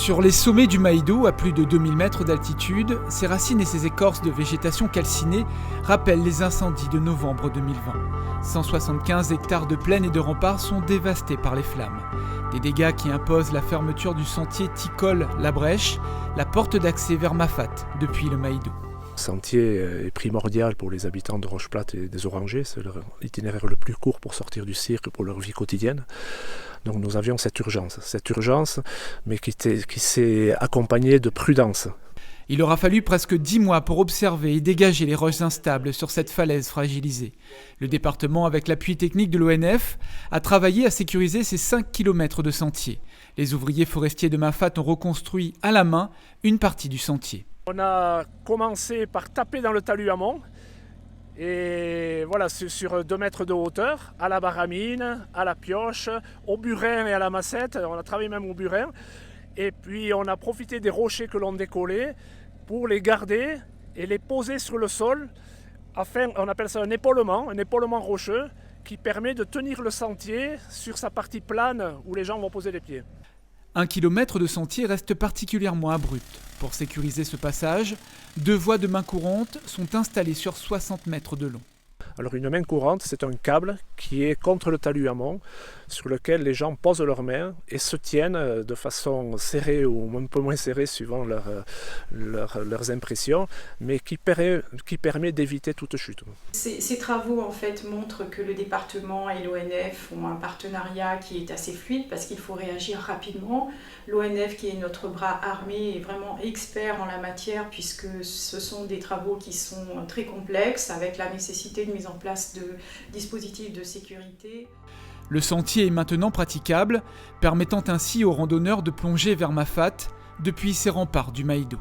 Sur les sommets du Maïdo, à plus de 2000 mètres d'altitude, ses racines et ses écorces de végétation calcinée rappellent les incendies de novembre 2020. 175 hectares de plaine et de remparts sont dévastés par les flammes. Des dégâts qui imposent la fermeture du sentier Ticol-La Brèche, la porte d'accès vers Mafate depuis le Maïdo. Le sentier est primordial pour les habitants de Roche-Plate et des Orangers. C'est l'itinéraire le plus court pour sortir du cirque pour leur vie quotidienne. Donc nous avions cette urgence, mais qui s'est accompagnée de prudence. Il aura fallu presque 10 mois pour observer et dégager les roches instables sur cette falaise fragilisée. Le département, avec l'appui technique de l'ONF, a travaillé à sécuriser ces 5 km de sentier. Les ouvriers forestiers de Mafate ont reconstruit à la main une partie du sentier. On a commencé par taper dans le talus amont, et voilà, sur 2 mètres de hauteur, à la baramine, à la pioche, au burin et à la massette. On a travaillé même au burin. Et puis on a profité des rochers que l'on décollait pour les garder et les poser sur le sol. On appelle ça un épaulement rocheux qui permet de tenir le sentier sur sa partie plane où les gens vont poser les pieds. 1 kilomètre de sentier reste particulièrement abrupt. Pour sécuriser ce passage, 2 voies de main courante sont installées sur 60 mètres de long. Alors une main courante, c'est un câble qui est contre le talus amont, sur lequel les gens posent leurs mains et se tiennent de façon serrée ou un peu moins serrée suivant leurs impressions, mais qui permet d'éviter toute chute. Ces travaux en fait montrent que le département et l'ONF ont un partenariat qui est assez fluide parce qu'il faut réagir rapidement. L'ONF, qui est notre bras armé, est vraiment expert en la matière puisque ce sont des travaux qui sont très complexes avec la nécessité de mise en place de dispositifs de sécurité. Le sentier est maintenant praticable, permettant ainsi aux randonneurs de plonger vers Mafate depuis ces remparts du Maïdo.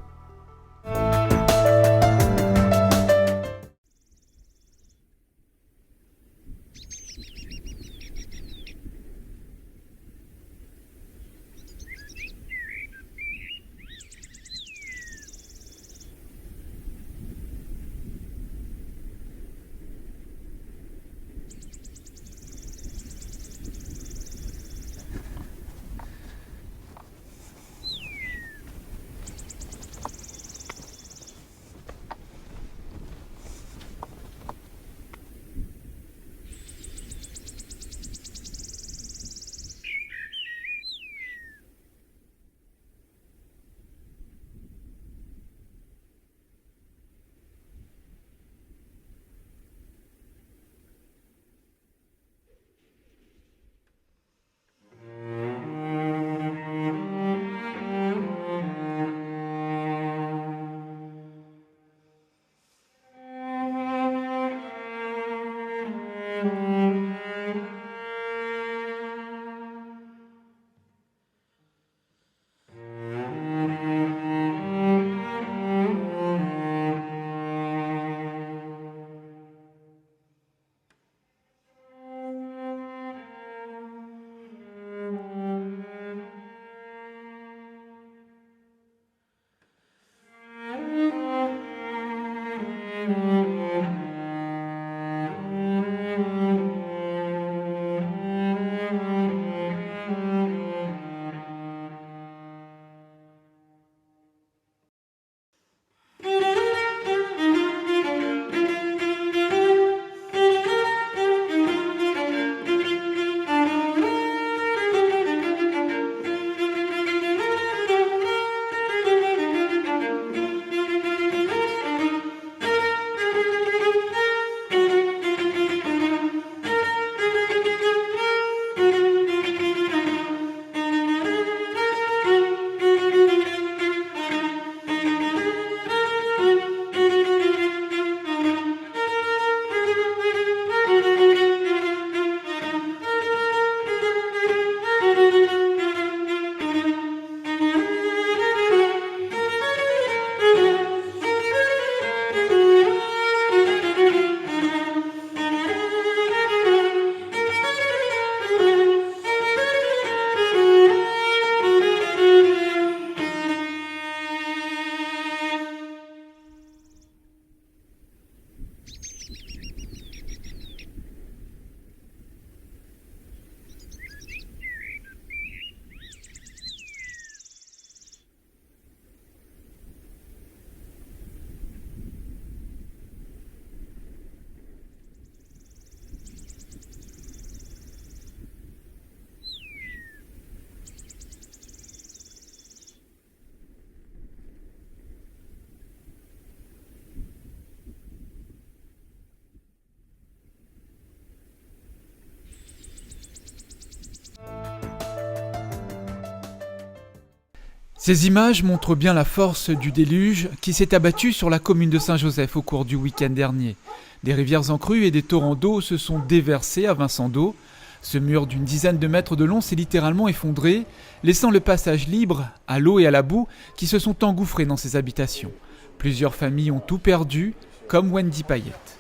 Ces images montrent bien la force du déluge qui s'est abattu sur la commune de Saint-Joseph au cours du week-end dernier. Des rivières en crue et des torrents d'eau se sont déversés à Vincent d'Eau. Ce mur d'une dizaine de mètres de long s'est littéralement effondré, laissant le passage libre à l'eau et à la boue qui se sont engouffrés dans ces habitations. Plusieurs familles ont tout perdu, comme Wendy Payette.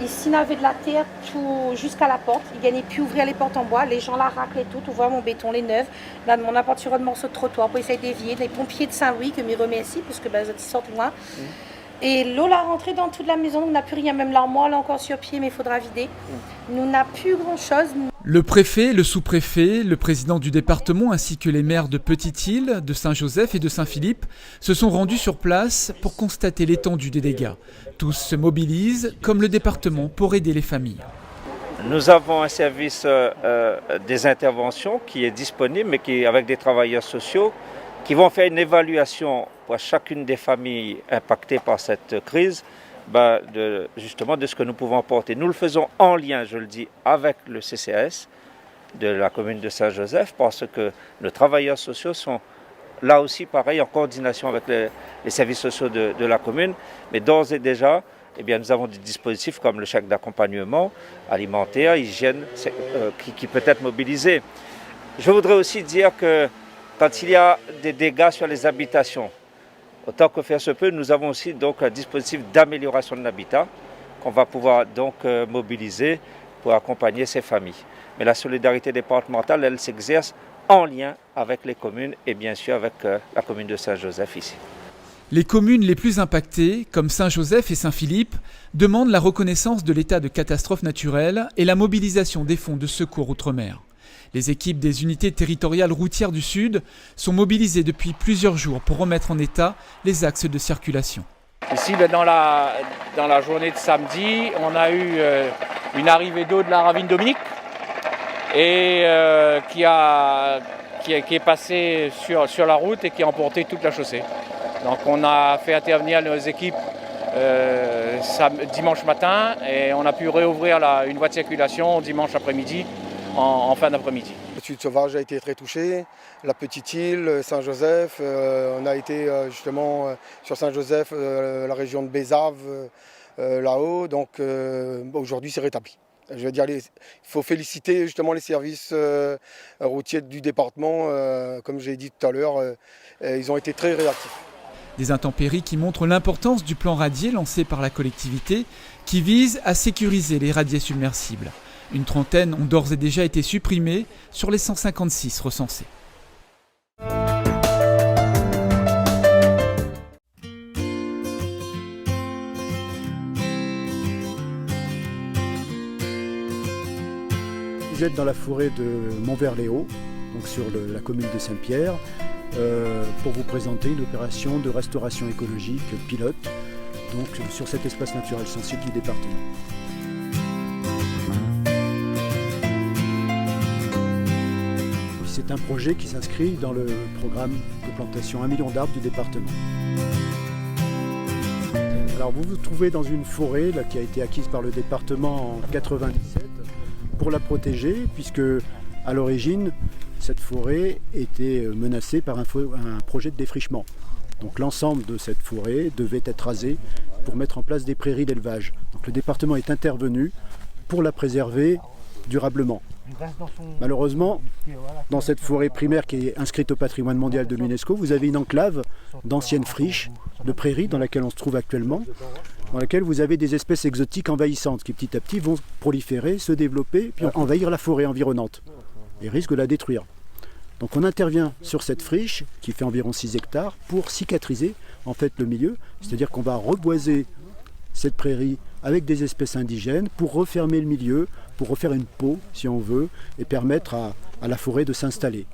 Ici, on avait de la terre tout jusqu'à la porte. Ils ne gagnaient plus ouvrir les portes en bois. Les gens la raclaient tout. On voit mon béton, les neuves. Là, on apporte sur un morceau de trottoir pour essayer d'éviter. Les pompiers de Saint-Louis, que m'y remercie, parce que ils sortent loin. Et l'eau l'a rentrée dans toute la maison. On n'a plus rien. Même l'armoire, là, encore sur pied, mais il faudra vider. Nous n'a plus grand-chose. Le préfet, le sous-préfet, le président du département ainsi que les maires de Petite-Île, de Saint-Joseph et de Saint-Philippe se sont rendus sur place pour constater l'étendue des dégâts. Tous se mobilisent, comme le département, pour aider les familles. Nous avons un service des interventions qui est disponible, mais qui avec des travailleurs sociaux qui vont faire une évaluation pour chacune des familles impactées par cette crise, justement de ce que nous pouvons apporter. Nous le faisons en lien, je le dis, avec le CCAS de la commune de Saint-Joseph, parce que nos travailleurs sociaux sont là aussi, pareil, en coordination avec les services sociaux de la commune. Mais d'ores et déjà, nous avons des dispositifs comme le chèque d'accompagnement alimentaire, hygiène, qui peut être mobilisé. Je voudrais aussi dire que quand il y a des dégâts sur les habitations, autant que faire se peut, nous avons aussi donc un dispositif d'amélioration de l'habitat qu'on va pouvoir donc mobiliser pour accompagner ces familles. Mais la solidarité départementale, elle s'exerce en lien avec les communes et bien sûr avec la commune de Saint-Joseph ici. Les communes les plus impactées, comme Saint-Joseph et Saint-Philippe, demandent la reconnaissance de l'état de catastrophe naturelle et la mobilisation des fonds de secours outre-mer. Les équipes des unités territoriales routières du Sud sont mobilisées depuis plusieurs jours pour remettre en état les axes de circulation. Ici, dans la journée de samedi, on a eu une arrivée d'eau de la ravine Dominique et qui est passée sur la route et qui a emporté toute la chaussée. Donc on a fait intervenir nos équipes dimanche matin et on a pu réouvrir une voie de circulation dimanche après-midi en fin d'après-midi. Le Sud Sauvage a été très touché, la Petite-Île, Saint-Joseph, on a été justement sur Saint-Joseph, la région de Bézave, là-haut, donc aujourd'hui c'est rétabli. Je veux dire, il faut féliciter justement les services routiers du département, comme j'ai dit tout à l'heure, ils ont été très réactifs. Des intempéries qui montrent l'importance du plan radier lancé par la collectivité qui vise à sécuriser les radiers submersibles. Une trentaine ont d'ores et déjà été supprimés sur les 156 recensés. Vous êtes dans la forêt de Montvert-les-Hauts, donc sur la commune de Saint-Pierre, pour vous présenter une opération de restauration écologique pilote donc, sur cet espace naturel sensible du département. C'est un projet qui s'inscrit dans le programme de plantation 1 million d'arbres du département. Alors vous vous trouvez dans une forêt là, qui a été acquise par le département en 1997 pour la protéger, puisque à l'origine cette forêt était menacée par un projet de défrichement. Donc l'ensemble de cette forêt devait être rasé pour mettre en place des prairies d'élevage. Donc le département est intervenu pour la préserver durablement. Malheureusement, dans cette forêt primaire qui est inscrite au patrimoine mondial de l'UNESCO, vous avez une enclave d'anciennes friches de prairies dans laquelle on se trouve actuellement, dans laquelle vous avez des espèces exotiques envahissantes qui petit à petit vont proliférer, se développer, puis envahir la forêt environnante et risquent de la détruire. Donc on intervient sur cette friche qui fait environ 6 hectares pour cicatriser en fait le milieu, c'est-à-dire qu'on va reboiser cette prairie avec des espèces indigènes pour refermer le milieu, pour refaire une peau si on veut et permettre à la forêt de s'installer.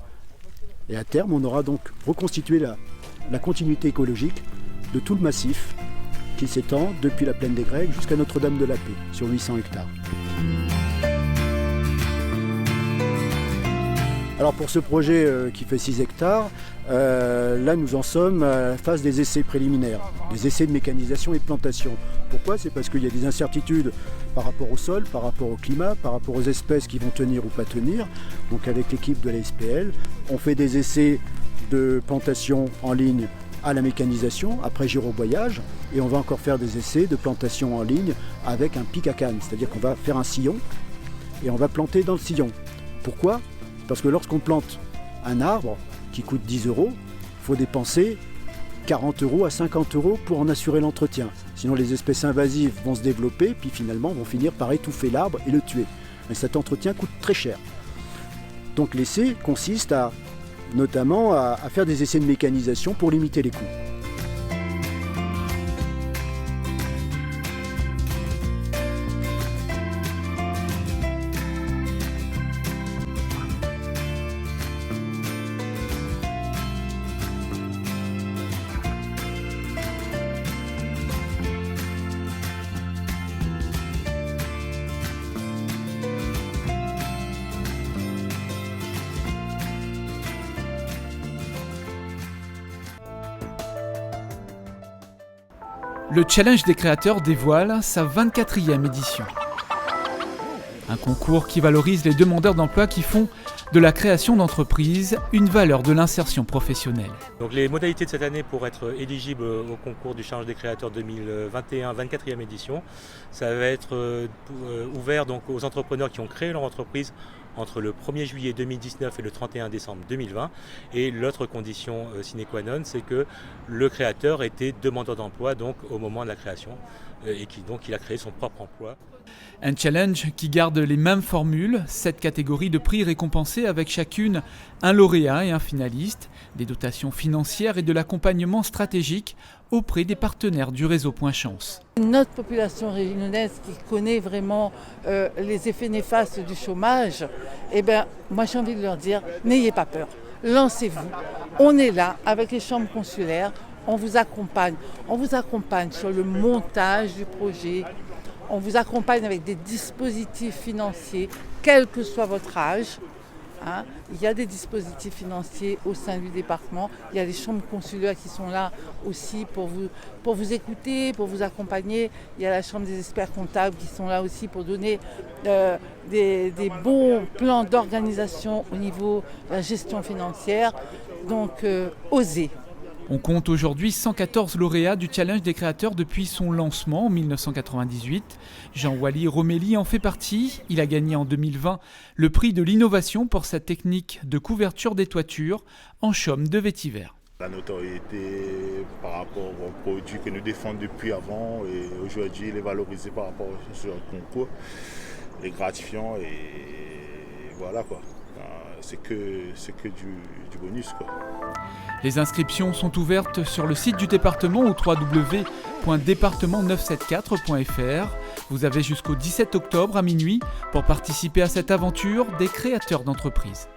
Et à terme on aura donc reconstitué la continuité écologique de tout le massif qui s'étend depuis la plaine des Grecs jusqu'à Notre-Dame-de-la-Paix sur 800 hectares. Alors pour ce projet qui fait 6 hectares, là nous en sommes à la phase des essais préliminaires, des essais de mécanisation et de plantation. Pourquoi ? C'est parce qu'il y a des incertitudes par rapport au sol, par rapport au climat, par rapport aux espèces qui vont tenir ou pas tenir. Donc avec l'équipe de la SPL, on fait des essais de plantation en ligne à la mécanisation, après gyroboyage, et on va encore faire des essais de plantation en ligne avec un pic à canne, c'est-à-dire qu'on va faire un sillon et on va planter dans le sillon. Pourquoi ? Parce que lorsqu'on plante un arbre qui coûte 10 €, il faut dépenser 40 € à 50 € pour en assurer l'entretien. Sinon les espèces invasives vont se développer, puis finalement vont finir par étouffer l'arbre et le tuer. Mais cet entretien coûte très cher. Donc l'essai consiste notamment à faire des essais de mécanisation pour limiter les coûts. Le Challenge des créateurs dévoile sa 24e édition. Un concours qui valorise les demandeurs d'emploi qui font de la création d'entreprise une valeur de l'insertion professionnelle. Donc les modalités de cette année pour être éligible au concours du Challenge des créateurs 2021, 24e édition, ça va être ouvert donc aux entrepreneurs qui ont créé leur entreprise entre le 1er juillet 2019 et le 31 décembre 2020. Et l'autre condition sine qua non, c'est que le créateur était demandeur d'emploi donc au moment de la création et qu'il a créé son propre emploi. Un challenge qui garde les mêmes formules, 7 catégories de prix récompensés avec chacune un lauréat et un finaliste, des dotations financières et de l'accompagnement stratégique auprès des partenaires du réseau Point Chance. Notre population réunionnaise qui connaît vraiment les effets néfastes du chômage, moi j'ai envie de leur dire, n'ayez pas peur, lancez-vous. On est là avec les chambres consulaires, on vous accompagne sur le montage du projet. On vous accompagne avec des dispositifs financiers, quel que soit votre âge. Il y a des dispositifs financiers au sein du département. Il y a les chambres consulaires qui sont là aussi pour vous écouter, pour vous accompagner. Il y a la chambre des experts comptables qui sont là aussi pour donner des bons plans d'organisation au niveau de la gestion financière. Donc, osez. On compte aujourd'hui 114 lauréats du Challenge des créateurs depuis son lancement en 1998. Jean-Wally Romelli en fait partie. Il a gagné en 2020 le prix de l'innovation pour sa technique de couverture des toitures en chaume de vétiver. La notoriété par rapport au produit que nous défendons depuis avant et aujourd'hui il est valorisé par rapport à ce concours. est gratifiant et voilà quoi. C'est que du bonus quoi. Les inscriptions sont ouvertes sur le site du département au www.département974.fr. Vous avez jusqu'au 17 octobre à minuit pour participer à cette aventure des créateurs d'entreprises.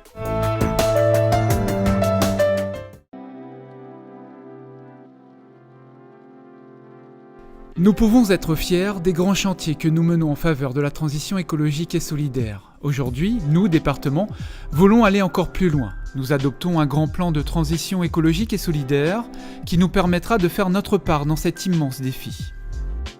Nous pouvons être fiers des grands chantiers que nous menons en faveur de la transition écologique et solidaire. Aujourd'hui, nous, département, voulons aller encore plus loin. Nous adoptons un grand plan de transition écologique et solidaire qui nous permettra de faire notre part dans cet immense défi.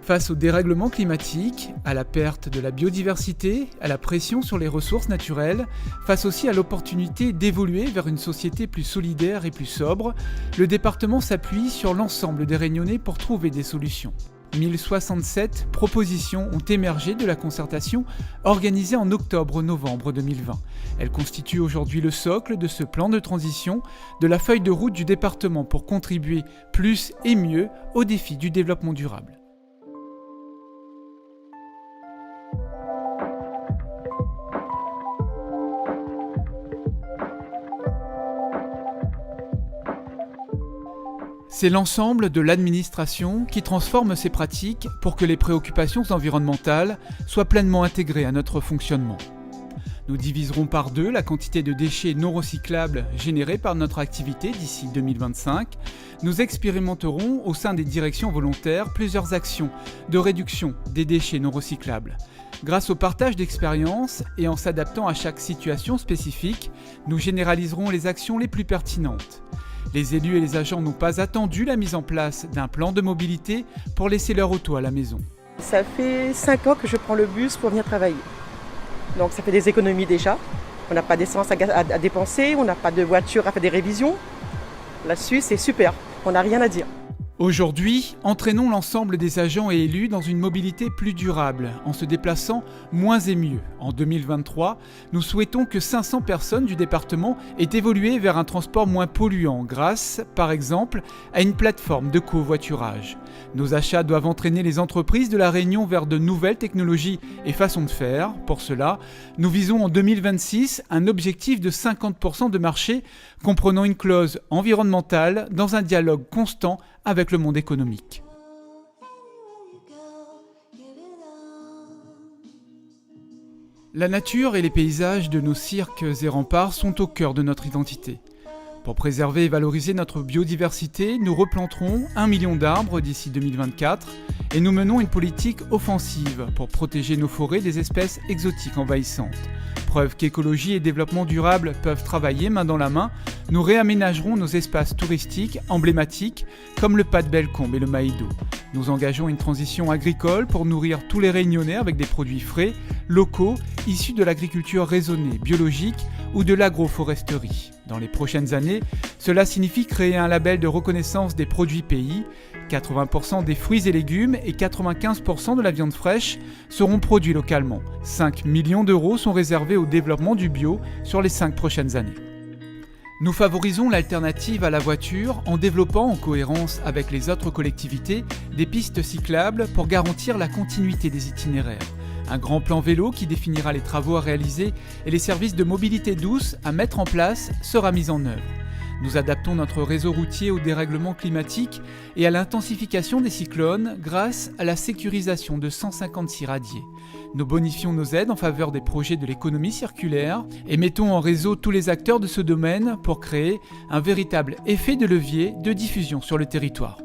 Face au dérèglement climatique, à la perte de la biodiversité, à la pression sur les ressources naturelles, face aussi à l'opportunité d'évoluer vers une société plus solidaire et plus sobre, le département s'appuie sur l'ensemble des Réunionnais pour trouver des solutions. 1067 propositions ont émergé de la concertation organisée en octobre-novembre 2020. Elles constituent aujourd'hui le socle de ce plan de transition, de la feuille de route du département pour contribuer plus et mieux aux défis du développement durable. C'est l'ensemble de l'administration qui transforme ces pratiques pour que les préoccupations environnementales soient pleinement intégrées à notre fonctionnement. Nous diviserons par 2 la quantité de déchets non recyclables générés par notre activité d'ici 2025. Nous expérimenterons au sein des directions volontaires plusieurs actions de réduction des déchets non recyclables. Grâce au partage d'expériences et en s'adaptant à chaque situation spécifique, nous généraliserons les actions les plus pertinentes. Les élus et les agents n'ont pas attendu la mise en place d'un plan de mobilité pour laisser leur auto à la maison. Ça fait 5 ans que je prends le bus pour venir travailler. Donc ça fait des économies déjà. On n'a pas d'essence à dépenser, on n'a pas de voiture à faire des révisions. Là-dessus, c'est super. On n'a rien à dire. Aujourd'hui, entraînons l'ensemble des agents et élus dans une mobilité plus durable, en se déplaçant moins et mieux. En 2023, nous souhaitons que 500 personnes du département aient évolué vers un transport moins polluant grâce, par exemple, à une plateforme de covoiturage. Nos achats doivent entraîner les entreprises de la Réunion vers de nouvelles technologies et façons de faire. Pour cela, nous visons en 2026 un objectif de 50% de marché comprenant une clause environnementale dans un dialogue constant avec le monde économique. La nature et les paysages de nos cirques et remparts sont au cœur de notre identité. Pour préserver et valoriser notre biodiversité, nous replanterons 1 million d'arbres d'ici 2024 et nous menons une politique offensive pour protéger nos forêts des espèces exotiques envahissantes. Preuve qu'écologie et développement durable peuvent travailler main dans la main, nous réaménagerons nos espaces touristiques emblématiques comme le Pas de Bellecombe et le Maïdo. Nous engageons une transition agricole pour nourrir tous les Réunionnais avec des produits frais, locaux, issus de l'agriculture raisonnée, biologique ou de l'agroforesterie. Dans les prochaines années, cela signifie créer un label de reconnaissance des produits pays. 80% des fruits et légumes et 95% de la viande fraîche seront produits localement. 5 millions d'euros sont réservés au développement du bio sur les 5 prochaines années. Nous favorisons l'alternative à la voiture en développant, en cohérence avec les autres collectivités, des pistes cyclables pour garantir la continuité des itinéraires. Un grand plan vélo qui définira les travaux à réaliser et les services de mobilité douce à mettre en place sera mis en œuvre. Nous adaptons notre réseau routier au dérèglement climatique et à l'intensification des cyclones grâce à la sécurisation de 156 radiers. Nous bonifions nos aides en faveur des projets de l'économie circulaire et mettons en réseau tous les acteurs de ce domaine pour créer un véritable effet de levier de diffusion sur le territoire.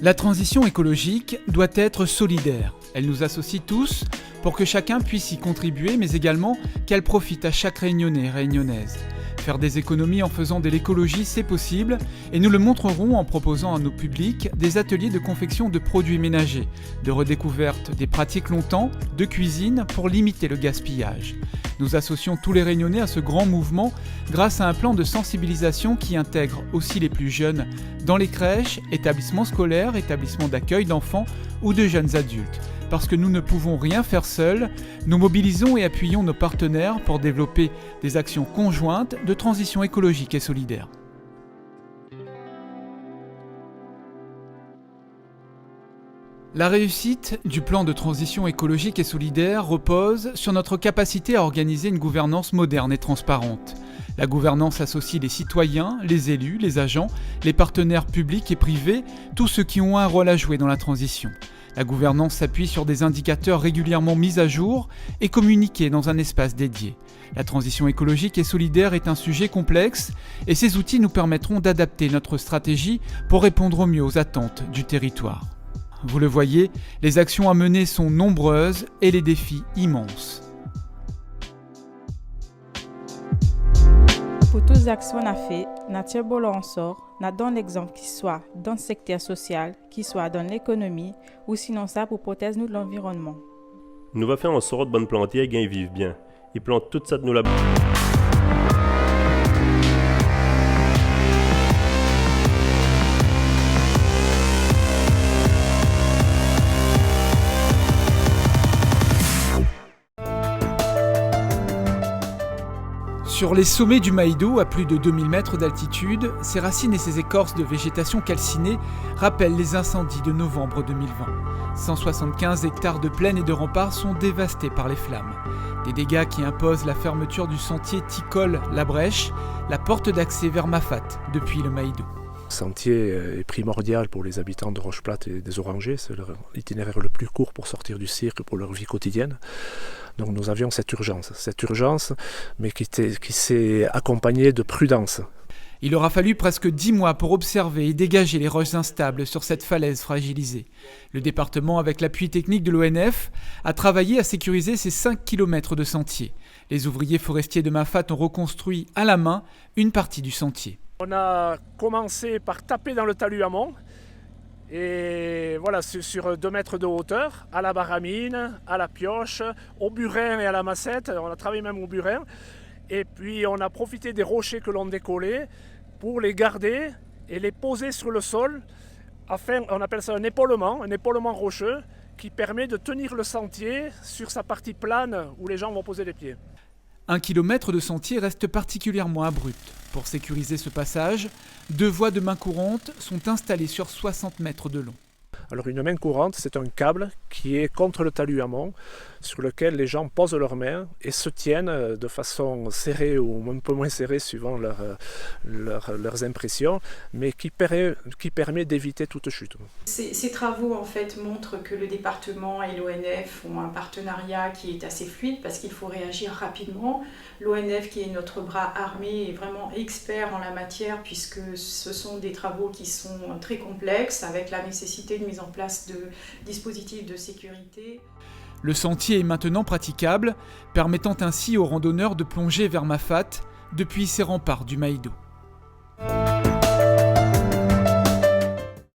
La transition écologique doit être solidaire. Elle nous associe tous pour que chacun puisse y contribuer, mais également qu'elle profite à chaque Réunionnais et Réunionnaise. Faire des économies en faisant de l'écologie, c'est possible, et nous le montrerons en proposant à nos publics des ateliers de confection de produits ménagers, de redécouverte des pratiques longtemps, de cuisine pour limiter le gaspillage. Nous associons tous les Réunionnais à ce grand mouvement grâce à un plan de sensibilisation qui intègre aussi les plus jeunes dans les crèches, établissements scolaires, établissements d'accueil d'enfants ou de jeunes adultes. Parce que nous ne pouvons rien faire seuls, nous mobilisons et appuyons nos partenaires pour développer des actions conjointes de transition écologique et solidaire. La réussite du plan de transition écologique et solidaire repose sur notre capacité à organiser une gouvernance moderne et transparente. La gouvernance associe les citoyens, les élus, les agents, les partenaires publics et privés, tous ceux qui ont un rôle à jouer dans la transition. La gouvernance s'appuie sur des indicateurs régulièrement mis à jour et communiqués dans un espace dédié. La transition écologique et solidaire est un sujet complexe et ces outils nous permettront d'adapter notre stratégie pour répondre au mieux aux attentes du territoire. Vous le voyez, les actions à mener sont nombreuses et les défis immenses. Pour toutes les actions qu'on a fait, Nature Bolo en sort, n'a donné l'exemple qui soit dans le secteur social, qui soit dans l'économie, ou sinon ça pour protéger nous de l'environnement. Nous va faire en sorte de bonne plantier et qu'ils vivent bien. Ils plantent toute ça de nous là-bas. Sur les sommets du Maïdo, à plus de 2000 mètres d'altitude, ses racines et ses écorces de végétation calcinée rappellent les incendies de novembre 2020. 175 hectares de plaine et de remparts sont dévastés par les flammes. Des dégâts qui imposent la fermeture du sentier Ticol-La Brèche, la porte d'accès vers Mafat, depuis le Maïdo. Le sentier est primordial pour les habitants de Roche-Plate et des Orangers. C'est l'itinéraire le plus court pour sortir du cirque pour leur vie quotidienne. Donc nous avions cette urgence, mais qui s'est accompagnée de prudence. Il aura fallu presque 10 mois pour observer et dégager les roches instables sur cette falaise fragilisée. Le département, avec l'appui technique de l'ONF, a travaillé à sécuriser ces 5 km de sentier. Les ouvriers forestiers de Mafat ont reconstruit à la main une partie du sentier. On a commencé par taper dans le talus amont Et voilà, sur 2 mètres de hauteur, à la baramine, à la pioche, au burin et à la massette. On a travaillé même au burin. Et puis on a profité des rochers que l'on décollait pour les garder et les poser sur le sol. On appelle ça un épaulement rocheux qui permet de tenir le sentier sur sa partie plane où les gens vont poser les pieds. 1 kilomètre de sentier reste particulièrement abrupt. Pour sécuriser ce passage, 2 voies de main courante sont installées sur 60 mètres de long. Alors une main courante, c'est un câble qui est contre le talus amont, sur lequel les gens posent leurs mains et se tiennent de façon serrée ou un peu moins serrée suivant leurs impressions, mais qui permet d'éviter toute chute. Ces travaux en fait montrent que le département et l'ONF ont un partenariat qui est assez fluide parce qu'il faut réagir rapidement. L'ONF, qui est notre bras armé, est vraiment expert en la matière puisque ce sont des travaux qui sont très complexes avec la nécessité de mise en place de dispositifs de sécurité. Le sentier est maintenant praticable, permettant ainsi aux randonneurs de plonger vers Mafate depuis ses remparts du Maïdo.